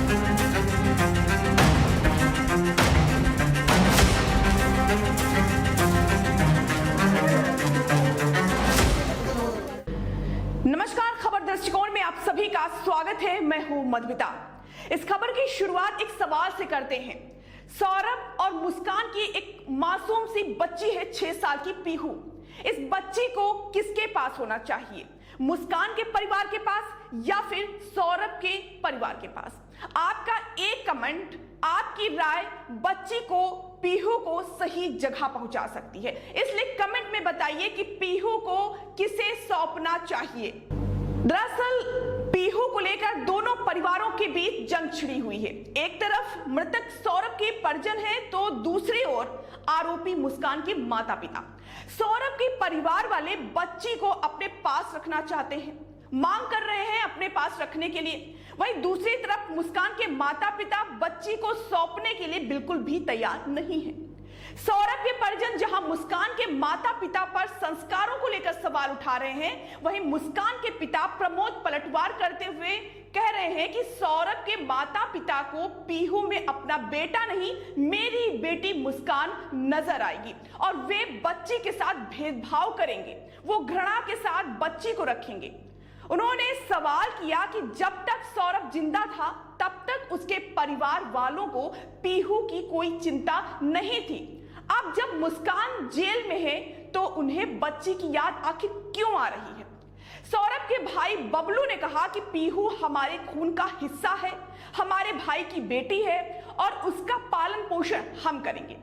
नमस्कार, खबर दृष्टिकोण में आप सभी का स्वागत है। मैं हूं मधुमिता। इस खबर की शुरुआत एक सवाल से करते हैं। सौरभ और मुस्कान की एक मासूम सी बच्ची है, 6 साल की पीहू। इस बच्ची को किसके पास होना चाहिए? मुस्कान के परिवार के पास या फिर सौरभ के परिवार के पास? आपका एक कमेंट, आपकी राय बच्ची को, पीहू को सही जगह पहुंचा सकती है। इसलिए कमेंट में बताइए कि पीहू को किसे सौंपना चाहिए। दरअसल पीहू को लेकर दोनों परिवारों के बीच जंग छिड़ी हुई है। एक तरफ मृतक सौरभ के परिजन हैं, तो दूसरी ओर आरोपी मुस्कान के माता पिता। सौरभ के परिवार वाले बच्ची को अपने पास रखना चाहते हैं, मांग कर रहे हैं अपने पास रखने के लिए। वहीं दूसरी तरफ मुस्कान के माता पिता बच्ची को सौंपने के लिए बिल्कुल भी तैयार नहीं है। सौरभ के परिजन जहां मुस्कान के माता पिता पर संस्कारों को लेकर सवाल उठा रहे हैं, वहीं मुस्कान के पिता प्रमोद पलटवार करते हुए कह रहे हैं कि सौरभ के माता पिता को पीहू में अपना बेटा नहीं, मेरी बेटी मुस्कान नजर आएगी और वे बच्ची के साथ भेदभाव करेंगे, वो घृणा के साथ बच्ची को रखेंगे। उन्होंने सवाल किया कि जब तक सौरभ जिंदा था तब तक उसके परिवार वालों को पीहू की कोई चिंता नहीं थी। अब जब मुस्कान जेल में है तो उन्हें बच्ची की याद आखिर क्यों आ रही है? सौरभ के भाई बबलू ने कहा कि पीहू हमारे खून का हिस्सा है, हमारे भाई की बेटी है और उसका पालन पोषण हम करेंगे।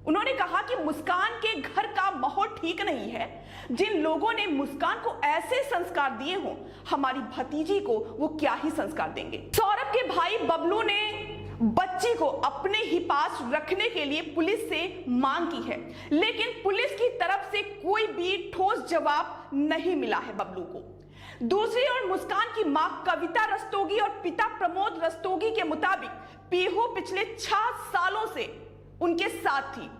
उन्होंने कहा कि मुस्कान के घर का माहौल ठीक नहीं है। जिन लोगों ने मुस्कान को ऐसे संस्कार दिए हों, हमारी भतीजी को वो क्या ही संस्कार देंगे। सौरभ के भाई बबलू ने बच्ची को अपने ही पास रखने के लिए पुलिस से मांग की है, लेकिन पुलिस की तरफ से कोई भी ठोस जवाब नहीं मिला है बबलू को। दूसरी ओर मुस्कान की मां कविता रस्तोगी और पिता प्रमोद रस्तोगी के मुताबिक पीहू पिछले 6 सालों से उनके साथ थी।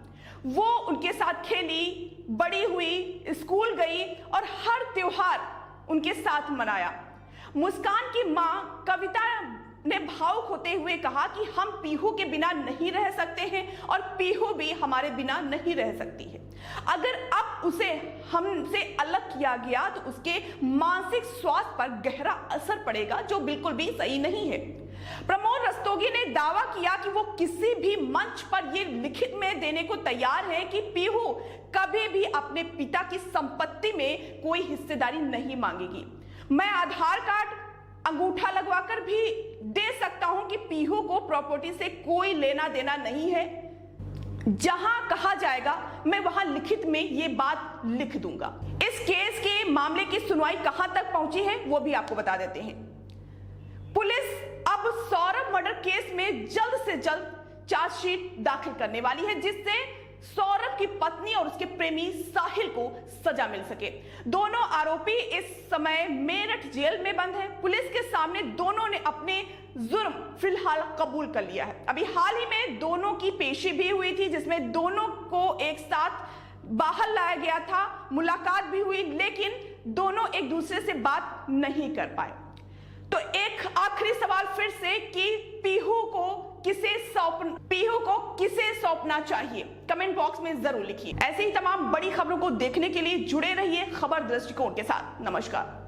वो उनके साथ खेली, बड़ी हुई, स्कूल गई और हर त्योहार उनके साथ मनाया। मुस्कान की मां कविता ने भावुक होते हुए कहा कि हम पीहू के बिना नहीं रह सकते हैं और पीहू भी हमारे बिना नहीं रह सकती है। अगर अब उसे हमसे अलग किया गया तो उसके मानसिक स्वास्थ्य पर गहरा असर पड़ेगा, जो बिल्कुल भी सही नहीं है। प्रमोद रस्तोगी ने दावा किया कि वो किसी भी मंच पर ये लिखित में देने को तैयार है कि पीहू कभी भी अपने पिता की संपत्ति में कोई हिस्सेदारी नहीं मांगेगी। मैं आधार कार्ड, अंगूठा लगवाकर भी दे सकता हूं कि पीहू को प्रॉपर्टी से कोई लेना देना नहीं है। जहां कहा जाएगा मैं वहां लिखित में ये बात लिख दूंगा। इस केस के मामले की सुनवाई कहां तक पहुंची है वो भी आपको बता देते हैं। पुलिस अब सौरभ मर्डर केस में जल्द से जल्द चार्जशीट दाखिल करने वाली है, जिससे सौरभ की पत्नी और उसके प्रेमी साहिल को सजा मिल सके। दोनों आरोपी इस समय मेरठ जेल में बंद हैं। पुलिस के सामने दोनों ने अपने जुर्म फिलहाल कबूल कर लिया है। अभी हाल ही में दोनों की पेशी भी हुई थी, जिसमें दोनों को एक साथ बाहर लाया गया था, मुलाकात भी हुई, लेकिन दोनों एक दूसरे से बात नहीं कर पाए। तो एक आखिरी सवाल फिर से कि पीहू को किसे सौंपना चाहिए? कमेंट बॉक्स में जरूर लिखिए। ऐसे ही तमाम बड़ी खबरों को देखने के लिए जुड़े रहिए खबर दृष्टिकोण के साथ। नमस्कार।